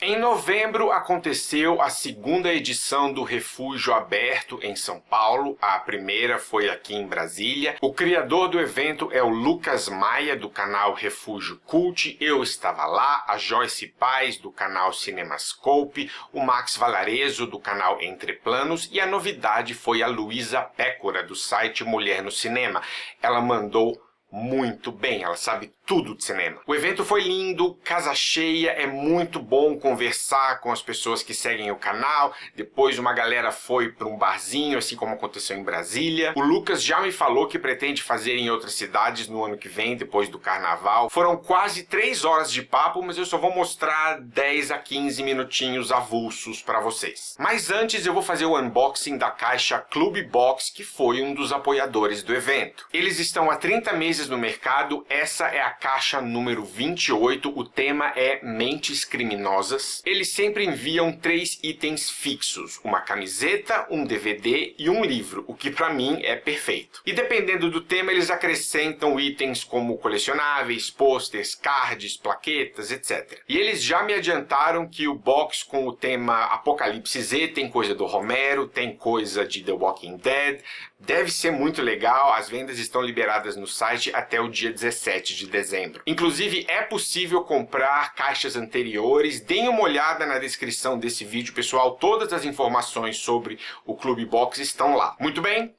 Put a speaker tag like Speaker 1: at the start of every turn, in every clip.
Speaker 1: Em novembro aconteceu a segunda edição do Refúgio Aberto em São Paulo. A primeira foi aqui em Brasília. O criador do evento é o Lucas Maia, do canal Refúgio Cult. Eu estava lá, a Joyce Paz, do canal Cinemascope, o Max Valarezo, do canal Entre Planos, e a novidade foi a Luísa Pécora, do site Mulher no Cinema. Ela mandou muito bem, ela sabe tudo de cinema. O evento foi lindo, casa cheia, é muito bom conversar com as pessoas que seguem o canal. Depois uma galera foi para um barzinho, assim como aconteceu em Brasília. O Lucas já me falou que pretende fazer em outras cidades no ano que vem, depois do carnaval. Foram quase 3 horas de papo, mas eu só vou mostrar 10 a 15 minutinhos avulsos para vocês. Mas antes eu vou fazer o unboxing da caixa Clube Box, que foi um dos apoiadores do evento. Eles estão há 30 meses no mercado. Essa é a caixa número 28, o tema é Mentes Criminosas. Eles sempre enviam 3 itens fixos, uma camiseta, um DVD e um livro, o que para mim é perfeito. E dependendo do tema, eles acrescentam itens como colecionáveis, posters, cards, plaquetas, etc. E eles já me adiantaram que o box com o tema Apocalipse Z tem coisa do Romero, tem coisa de The Walking Dead, deve ser muito legal. As vendas estão liberadas no site até o dia 17 de dezembro. Inclusive, é possível comprar caixas anteriores. Deem uma olhada na descrição desse vídeo, pessoal. Todas as informações sobre o Clube Box estão lá. Muito bem,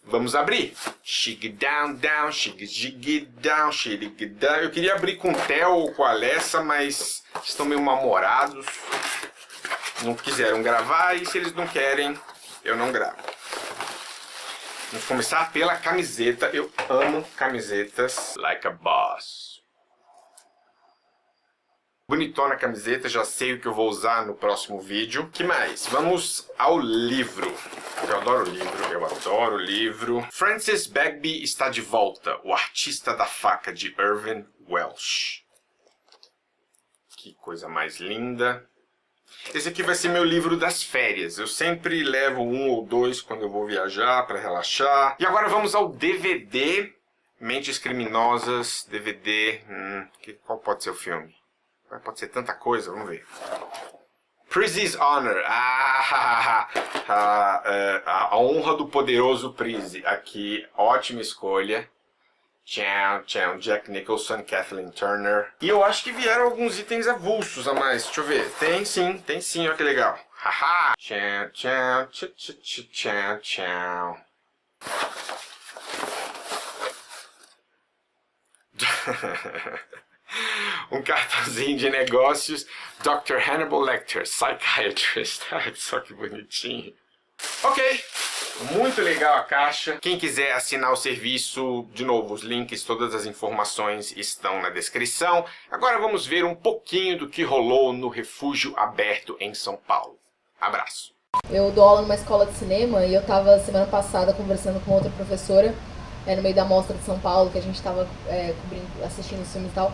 Speaker 1: vamos abrir. Shig down, down, shig jig down, shig down. Eu queria abrir com o Theo ou com a Alessa, mas estão meio mal-humorados. Não quiseram gravar e se eles não querem, eu não gravo. Vamos começar pela camiseta. Eu amo camisetas. Like a boss. Bonitona a camiseta, já sei o que eu vou usar no próximo vídeo. Que mais? Vamos ao livro. Eu adoro livro, eu adoro livro. Francis Bagby está de volta, o artista da faca, de Irvine Welsh. Que coisa mais linda. Esse aqui vai ser meu livro das férias. Eu sempre levo 1 ou 2 quando eu vou viajar para relaxar. E agora vamos ao DVD. Mentes Criminosas, DVD. Qual pode ser o filme? Pode ser tanta coisa, vamos ver. Prizzi's Honor. A honra do poderoso Prizzi. Aqui, ótima escolha. Tchau, tchau, Jack Nicholson, Kathleen Turner. E eu acho que vieram alguns itens avulsos a mais. Deixa eu ver. Tem sim, olha que legal. Haha! Tchau, tchau, tchau, tchau, tchau. Um cartãozinho de negócios. Dr. Hannibal Lecter, Psychiatrist. Ai, só que bonitinho. Ok. Muito legal a caixa. Quem quiser assinar o serviço, de novo, os links, todas as informações estão na descrição. Agora vamos ver um pouquinho do que rolou no Refúgio Aberto em São Paulo. Abraço.
Speaker 2: Eu dou aula numa escola de cinema e eu estava semana passada conversando com outra professora no meio da mostra de São Paulo, que a gente estava assistindo os filmes e tal.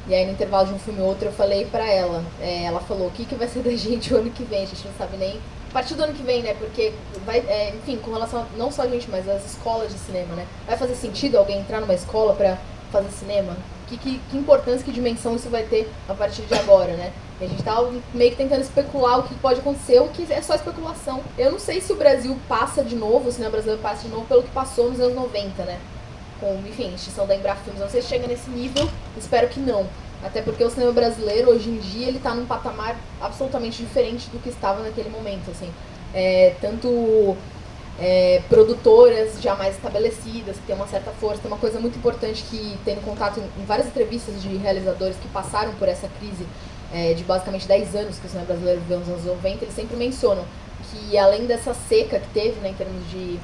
Speaker 2: E aí no intervalo de um filme ou outro eu falei pra ela, ela falou, o que vai ser da gente o ano que vem? A gente não sabe nem a partir do ano que vem, né? Porque vai, enfim, com relação a, não só a gente, mas as escolas de cinema, né? Vai fazer sentido alguém entrar numa escola pra fazer cinema? Que importância, que dimensão isso vai ter a partir de agora, né? E a gente tá meio que tentando especular o que pode acontecer, o que é só especulação. Eu não sei se o Brasil passa de novo, o cinema brasileiro passa de novo pelo que passou nos anos 90, né? Com, enfim, extinção da Embrafilmes. Não sei se chega nesse nível, espero que não. Até porque o cinema brasileiro, hoje em dia, ele tá num patamar absolutamente diferente do que estava naquele momento, assim. Produtoras já mais estabelecidas, que tem uma certa força. Tem uma coisa muito importante que, tendo contato em várias entrevistas de realizadores que passaram por essa crise de basicamente 10 anos que o cinema brasileiro viveu nos anos 90, eles sempre mencionam que, além dessa seca que teve, né, em termos de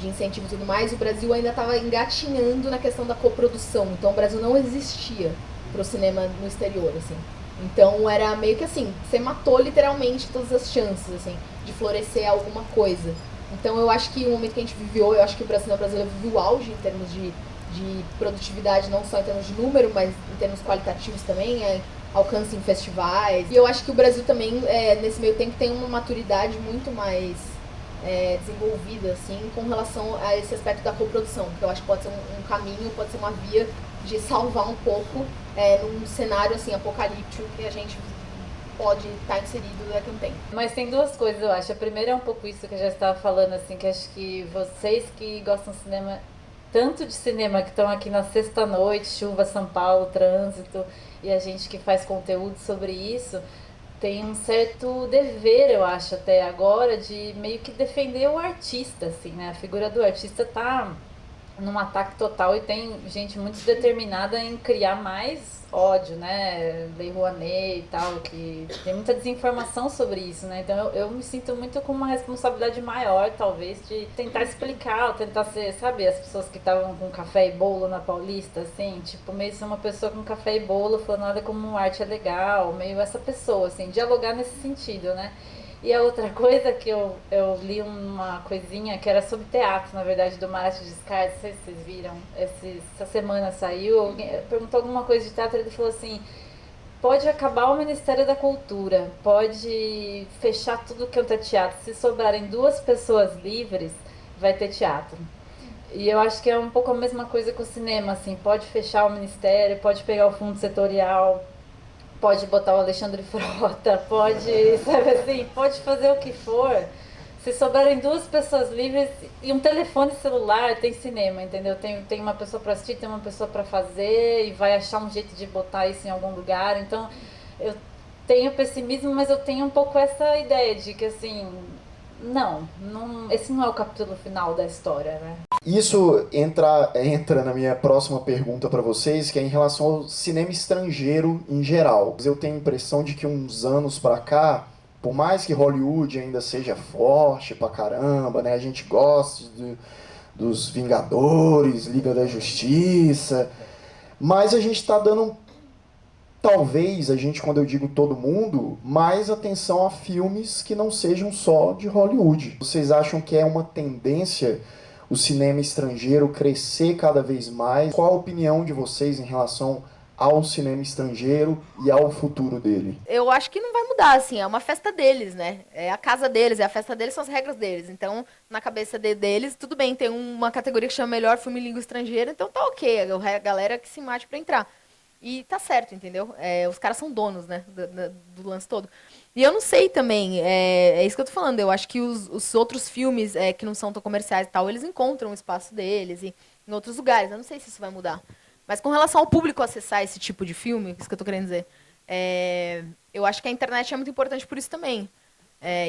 Speaker 2: incentivo e tudo mais, o Brasil ainda estava engatinhando na questão da coprodução. Então o Brasil não existia pro cinema no exterior, assim. Então era meio que assim, você matou literalmente todas as chances, assim, de florescer alguma coisa. Então eu acho que o momento que a gente viveu, eu acho que o cinema brasileiro vive o auge em termos de produtividade, não só em termos de número, mas em termos qualitativos também, alcance em festivais. E eu acho que o Brasil também, nesse meio tempo, tem uma maturidade muito mais desenvolvida, assim, com relação a esse aspecto da coprodução, que eu acho que pode ser um caminho, pode ser uma via de salvar um pouco num cenário, assim, apocalíptico que a gente pode estar inserido daqui a um tempo.
Speaker 3: Mas tem duas coisas, eu acho. A primeira é um pouco isso que eu já estava falando, assim, que acho que vocês que gostam de cinema, tanto de cinema, que estão aqui na sexta-noite, chuva, São Paulo, trânsito, e a gente que faz conteúdo sobre isso, tem um certo dever, eu acho, até agora, de meio que defender o artista, assim, né? A figura do artista tá num ataque total e tem gente muito determinada em criar mais ódio, né? Lei Rouanet e tal, que tem muita desinformação sobre isso, né? Então eu me sinto muito com uma responsabilidade maior, talvez, de tentar explicar, ou tentar ser, sabe, as pessoas que estavam com café e bolo na Paulista, assim, tipo, meio ser uma pessoa com café e bolo falando nada como arte é legal, meio essa pessoa, assim, dialogar nesse sentido, né? E a outra coisa que eu li uma coisinha que era sobre teatro, na verdade, do Márcio Giscard, não sei se vocês viram, essa semana saiu, alguém perguntou alguma coisa de teatro, ele falou assim, pode acabar o Ministério da Cultura, pode fechar tudo que é teatro, se sobrarem 2 pessoas livres, vai ter teatro. E eu acho que é um pouco a mesma coisa com o cinema, assim, pode fechar o Ministério, pode pegar o fundo setorial, pode botar o Alexandre Frota, pode, sabe assim, pode fazer o que for. Se sobrarem 2 pessoas livres e um telefone celular, tem cinema, entendeu? Tem uma pessoa para assistir, tem uma pessoa para fazer e vai achar um jeito de botar isso em algum lugar. Então, eu tenho pessimismo, mas eu tenho um pouco essa ideia de que, assim, não, esse não é o capítulo final da história, né?
Speaker 4: Isso entra na minha próxima pergunta para vocês, que é em relação ao cinema estrangeiro em geral. Eu tenho a impressão de que uns anos para cá, por mais que Hollywood ainda seja forte pra caramba, né, a gente gosta dos Vingadores, Liga da Justiça, mas a gente está dando, talvez, quando eu digo todo mundo, mais atenção a filmes que não sejam só de Hollywood. Vocês acham que é uma tendência o cinema estrangeiro crescer cada vez mais? Qual a opinião de vocês em relação ao cinema estrangeiro e ao futuro dele?
Speaker 2: Eu acho que não vai mudar, assim, é uma festa deles, né? É a casa deles, é a festa deles, são as regras deles. Então, na cabeça deles, tudo bem, tem uma categoria que chama melhor filme em língua estrangeira, então tá ok, a galera que se mate pra entrar. E tá certo, entendeu? Os caras são donos, né, do lance todo. E eu não sei também, é isso que eu tô falando, eu acho que os outros filmes que não são tão comerciais e tal, eles encontram o espaço deles e, em outros lugares. Eu não sei se isso vai mudar. Mas com relação ao público acessar esse tipo de filme, isso que eu tô querendo dizer, eu acho que a internet é muito importante por isso também.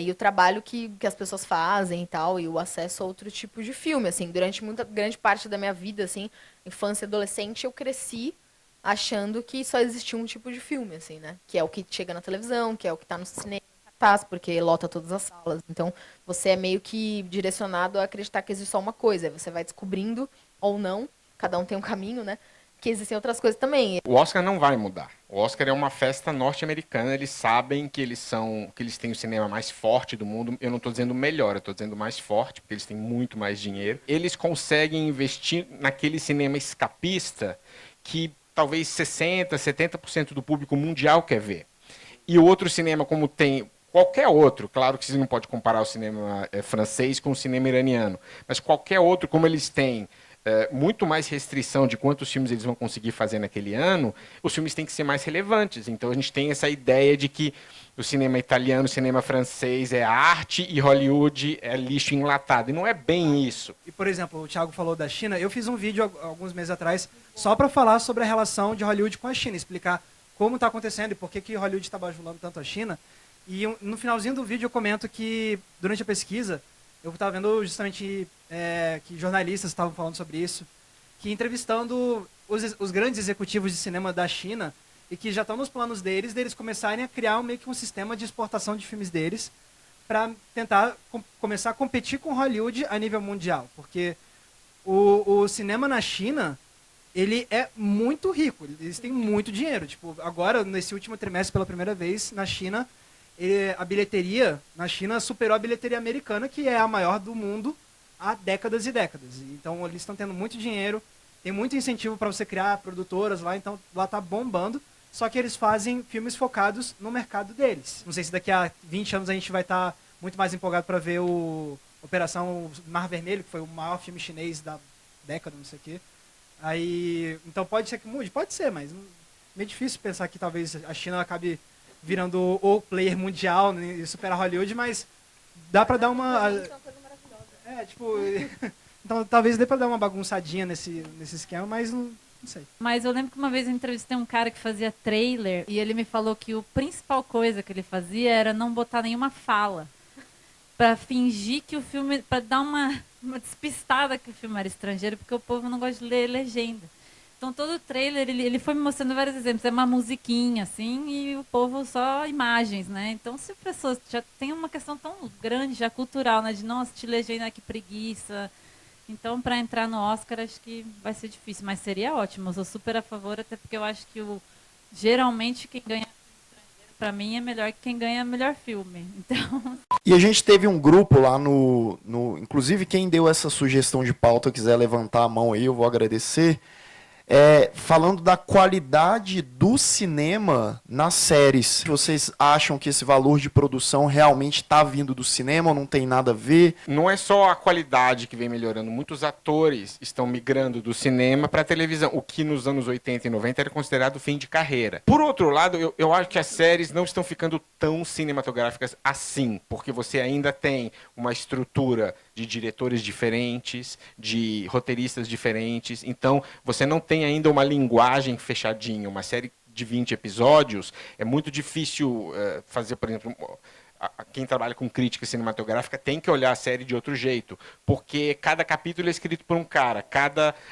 Speaker 2: E o trabalho que as pessoas fazem e tal, e o acesso a outro tipo de filme, assim, durante muita grande parte da minha vida, assim, infância e adolescente, eu cresci achando que só existia um tipo de filme, assim, né? Que é o que chega na televisão, que é o que tá no cinema, porque lota todas as salas. Então, você é meio que direcionado a acreditar que existe só uma coisa. Aí você vai descobrindo, ou não, cada um tem um caminho, né? Que existem outras coisas também.
Speaker 1: O Oscar não vai mudar. O Oscar é uma festa norte-americana. Eles sabem que eles têm o cinema mais forte do mundo. Eu não estou dizendo melhor, eu estou dizendo mais forte, porque eles têm muito mais dinheiro. Eles conseguem investir naquele cinema escapista que talvez 60%, 70% do público mundial quer ver. E o outro cinema, como tem qualquer outro, claro que você não pode comparar o cinema francês com o cinema iraniano, mas qualquer outro, como eles têm muito mais restrição de quantos filmes eles vão conseguir fazer naquele ano, os filmes têm que ser mais relevantes. Então a gente tem essa ideia de que o cinema italiano, o cinema francês é arte e Hollywood é lixo enlatado. E não é bem isso.
Speaker 5: E, por exemplo, o Thiago falou da China. Eu fiz um vídeo alguns meses atrás só para falar sobre a relação de Hollywood com a China, explicar como está acontecendo e por que Hollywood está bajulando tanto a China. E no finalzinho do vídeo eu comento que, durante a pesquisa, eu estava vendo justamente que jornalistas estavam falando sobre isso, que entrevistando os grandes executivos de cinema da China, e que já estão nos planos deles começarem a criar meio que um sistema de exportação de filmes deles para tentar começar a competir com Hollywood a nível mundial. Porque o cinema na China, ele é muito rico, eles têm muito dinheiro. Tipo, agora, nesse último trimestre, pela primeira vez, na China, a bilheteria na China superou a bilheteria americana, que é a maior do mundo há décadas e décadas. Então, eles estão tendo muito dinheiro, tem muito incentivo para você criar produtoras lá, então lá está bombando. Só que eles fazem filmes focados no mercado deles. Não sei se daqui a 20 anos a gente vai estar muito mais empolgado para ver o Operação Mar Vermelho, que foi o maior filme chinês da década, não sei o quê. Então pode ser que mude? Pode ser, mas meio difícil pensar que talvez a China acabe virando o player mundial, né, e superar Hollywood, mas dá pra dar uma...
Speaker 2: Isso é uma coisa maravilhosa.
Speaker 5: tipo... então talvez dê pra dar uma bagunçadinha nesse esquema, mas não sei.
Speaker 3: Mas eu lembro que uma vez eu entrevistei um cara que fazia trailer e ele me falou que a principal coisa que ele fazia era não botar nenhuma fala. Pra fingir que o filme... Pra dar uma despistada que o filme era estrangeiro, porque o povo não gosta de ler legenda. Então, todo o trailer, ele foi me mostrando vários exemplos. É uma musiquinha, assim, e o povo só imagens, né? Então, se as pessoas já tem uma questão tão grande, já cultural, né? De não assistir legenda, que preguiça. Então, para entrar no Oscar, acho que vai ser difícil. Mas seria ótimo. Eu sou super a favor, até porque eu acho que geralmente quem ganha para mim é melhor que quem ganha melhor filme. Então...
Speaker 4: E a gente teve um grupo lá inclusive quem deu essa sugestão de pauta, quiser levantar a mão aí, eu vou agradecer. Falando da qualidade do cinema nas séries. Vocês acham que esse valor de produção realmente está vindo do cinema ou não tem nada a ver?
Speaker 1: Não é só a qualidade que vem melhorando, muitos atores estão migrando do cinema para a televisão, o que nos anos 80 e 90 era considerado fim de carreira. Por outro lado, eu acho que as séries não estão ficando tão cinematográficas assim, porque você ainda tem uma estrutura de diretores diferentes, de roteiristas diferentes, então você não tem ainda uma linguagem fechadinha. Uma série de 20 episódios é muito difícil fazer, por exemplo, quem trabalha com crítica cinematográfica tem que olhar a série de outro jeito, porque cada capítulo é escrito por um cara,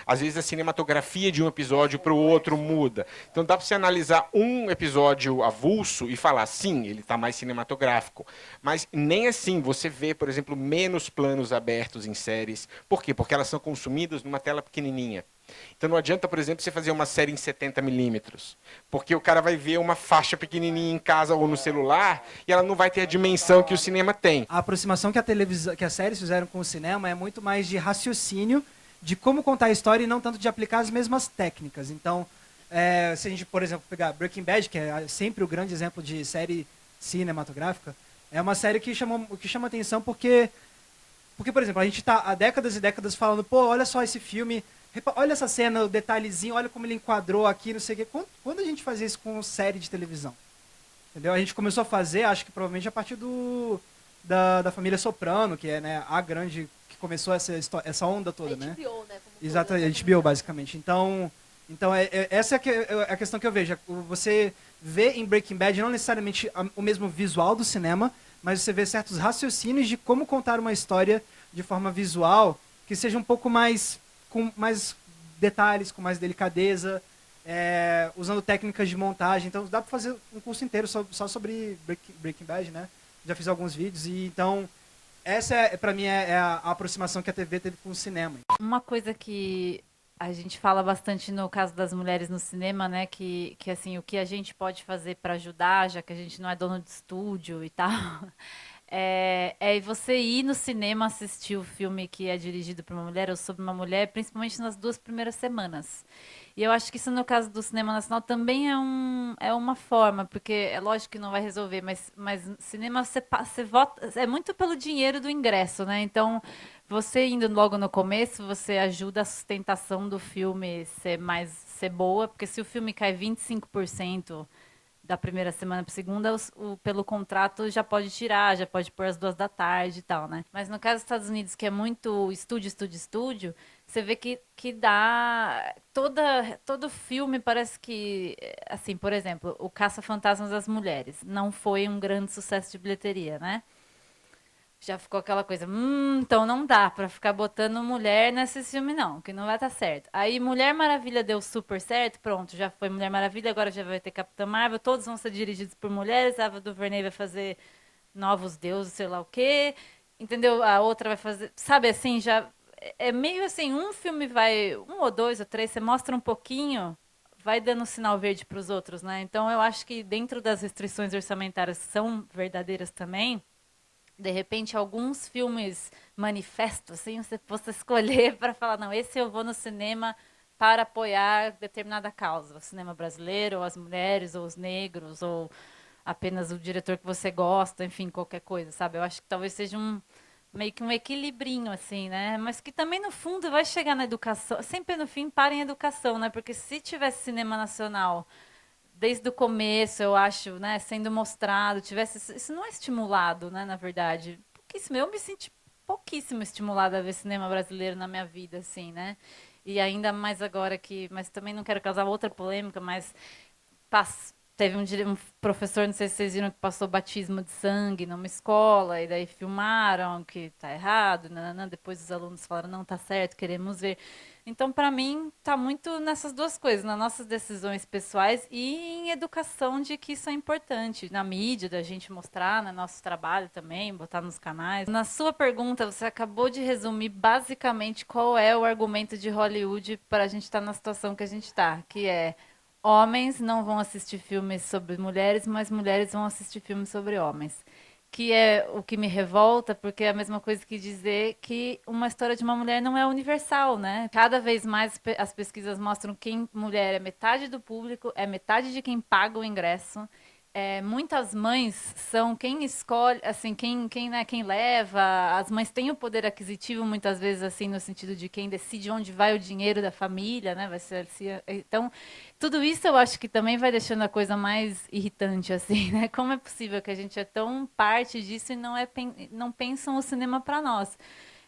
Speaker 1: às vezes a cinematografia de um episódio para o outro muda. Então dá para você analisar um episódio avulso e falar, sim, ele está mais cinematográfico. Mas nem assim você vê, por exemplo, menos planos abertos em séries. Por quê? Porque elas são consumidas numa tela pequenininha. Então não adianta, por exemplo, você fazer uma série em 70mm, porque o cara vai ver uma faixa pequenininha em casa ou no celular e ela não vai ter a dimensão que o cinema tem.
Speaker 5: A aproximação que as séries fizeram com o cinema é muito mais de raciocínio, de como contar a história e não tanto de aplicar as mesmas técnicas. Então, se a gente, por exemplo, pegar Breaking Bad, que é sempre o grande exemplo de série cinematográfica, é uma série que chama atenção porque, por exemplo, a gente está há décadas e décadas falando, pô, olha só esse filme... Olha essa cena, o detalhezinho, olha como ele enquadrou aqui, não sei o quê. Quando a gente fazia isso com série de televisão? Entendeu? A gente começou a fazer, acho que provavelmente a partir da família Soprano, que é, né, a grande que começou essa onda toda, né?
Speaker 2: HBO, né?
Speaker 5: Exato, a HBO, basicamente. Então essa é a questão que eu vejo. Você vê em Breaking Bad não necessariamente o mesmo visual do cinema, mas você vê certos raciocínios de como contar uma história de forma visual que seja um pouco mais... com mais detalhes, com mais delicadeza, usando técnicas de montagem. Então dá para fazer um curso inteiro só sobre Breaking Bad, né? Já fiz alguns vídeos e então essa para mim é a aproximação que a TV teve com o cinema.
Speaker 3: Uma coisa que a gente fala bastante no caso das mulheres no cinema, né, que assim, o que a gente pode fazer para ajudar, já que a gente não é dono de estúdio e tal, é você ir no cinema assistir o filme que é dirigido por uma mulher ou sobre uma mulher, principalmente nas 2 primeiras semanas. E eu acho que isso no caso do cinema nacional também é uma forma, porque é lógico que não vai resolver, mas cinema você vota, é muito pelo dinheiro do ingresso, né? Então, você indo logo no começo, você ajuda a sustentação do filme ser boa, porque se o filme cai 25% da primeira semana para a segunda, pelo contrato já pode tirar, já pode pôr às 2 da tarde e tal, né? Mas no caso dos Estados Unidos, que é muito estúdio, você vê que dá... Todo filme parece que... Assim, por exemplo, o Caça-Fantasmas das Mulheres não foi um grande sucesso de bilheteria, né? Já ficou aquela coisa, então não dá pra ficar botando mulher nesse filme não, que não vai dar certo. Aí Mulher Maravilha deu super certo, pronto, já foi Mulher Maravilha, agora já vai ter Capitã Marvel, todos vão ser dirigidos por mulheres, a Ava DuVernay vai fazer Novos Deuses, sei lá o quê, entendeu? A outra vai fazer, sabe assim, já é meio assim, um filme vai, 1 ou 2 ou 3, você mostra um pouquinho, vai dando sinal verde pros outros, né? Então eu acho que dentro das restrições orçamentárias que são verdadeiras também, de repente, alguns filmes manifestos, assim, você possa escolher para falar, não, esse eu vou no cinema para apoiar determinada causa. O cinema brasileiro, ou as mulheres, ou os negros, ou apenas o diretor que você gosta, enfim, qualquer coisa, sabe? Eu acho que talvez seja meio que um equilibrinho, assim, né? Mas que também, no fundo, vai chegar na educação. Sempre, no fim, para em educação, né? Porque se tivesse cinema nacional desde o começo, eu acho, né, sendo mostrado, tivesse isso não é estimulado, né, na verdade. Pouquíssimo. Eu me senti pouquíssimo estimulada a ver cinema brasileiro na minha vida, assim, né? E ainda mais agora que, mas também não quero causar outra polêmica, mas teve um professor, não sei se vocês viram, que passou batismo de sangue numa escola, e daí filmaram que tá errado, nananã, depois os alunos falaram, não, tá certo, queremos ver. Então, para mim, tá muito nessas duas coisas, nas nossas decisões pessoais e em educação de que isso é importante, na mídia, da gente mostrar, no nosso trabalho também, botar nos canais. Na sua pergunta, você acabou de resumir basicamente qual é o argumento de Hollywood para a gente estar na situação que a gente está, que é homens não vão assistir filmes sobre mulheres, mas mulheres vão assistir filmes sobre homens. Que é o que me revolta, porque é a mesma coisa que dizer que uma história de uma mulher não é universal, né? Cada vez mais as pesquisas mostram que mulher é metade do público, é metade de quem paga o ingresso. Muitas mães são quem escolhe, assim, né, quem leva. As mães têm o poder aquisitivo muitas vezes, assim, no sentido de quem decide onde vai o dinheiro da família, né? Vai ser, então, tudo isso eu acho que também vai deixando a coisa mais irritante, assim, né? Como é possível que a gente é tão parte disso e não pensam o cinema para nós?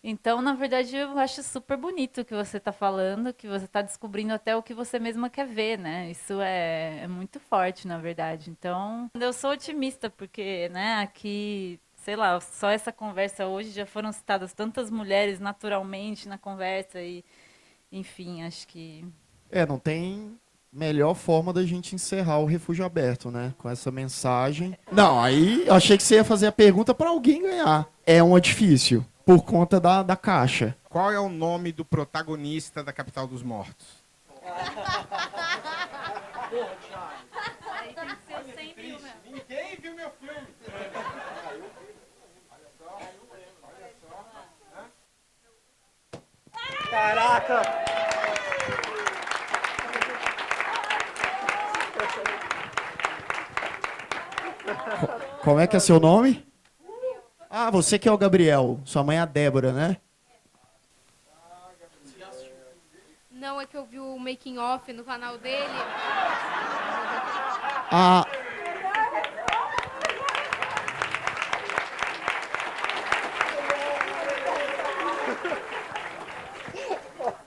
Speaker 3: Então, na verdade, eu acho super bonito o que você está falando, que você está descobrindo até o que você mesma quer ver, né? Isso é muito forte, na verdade. Então, eu sou otimista, porque, né, aqui, sei lá, só essa conversa hoje já foram citadas tantas mulheres naturalmente na conversa e, enfim, acho que...
Speaker 4: Não tem melhor forma da gente encerrar o Refúgio Aberto, né? Com essa mensagem. Não, aí eu achei que você ia fazer a pergunta para alguém ganhar. É uma difícil, por conta da caixa.
Speaker 1: Qual é o nome do protagonista da Capital dos Mortos? Ninguém viu meu filme.
Speaker 5: Caraca!
Speaker 4: Como é que é seu nome? Ah, você que é o Gabriel. Sua mãe é a Débora, né?
Speaker 6: Não, é que eu vi o making off no canal dele.
Speaker 4: Ah,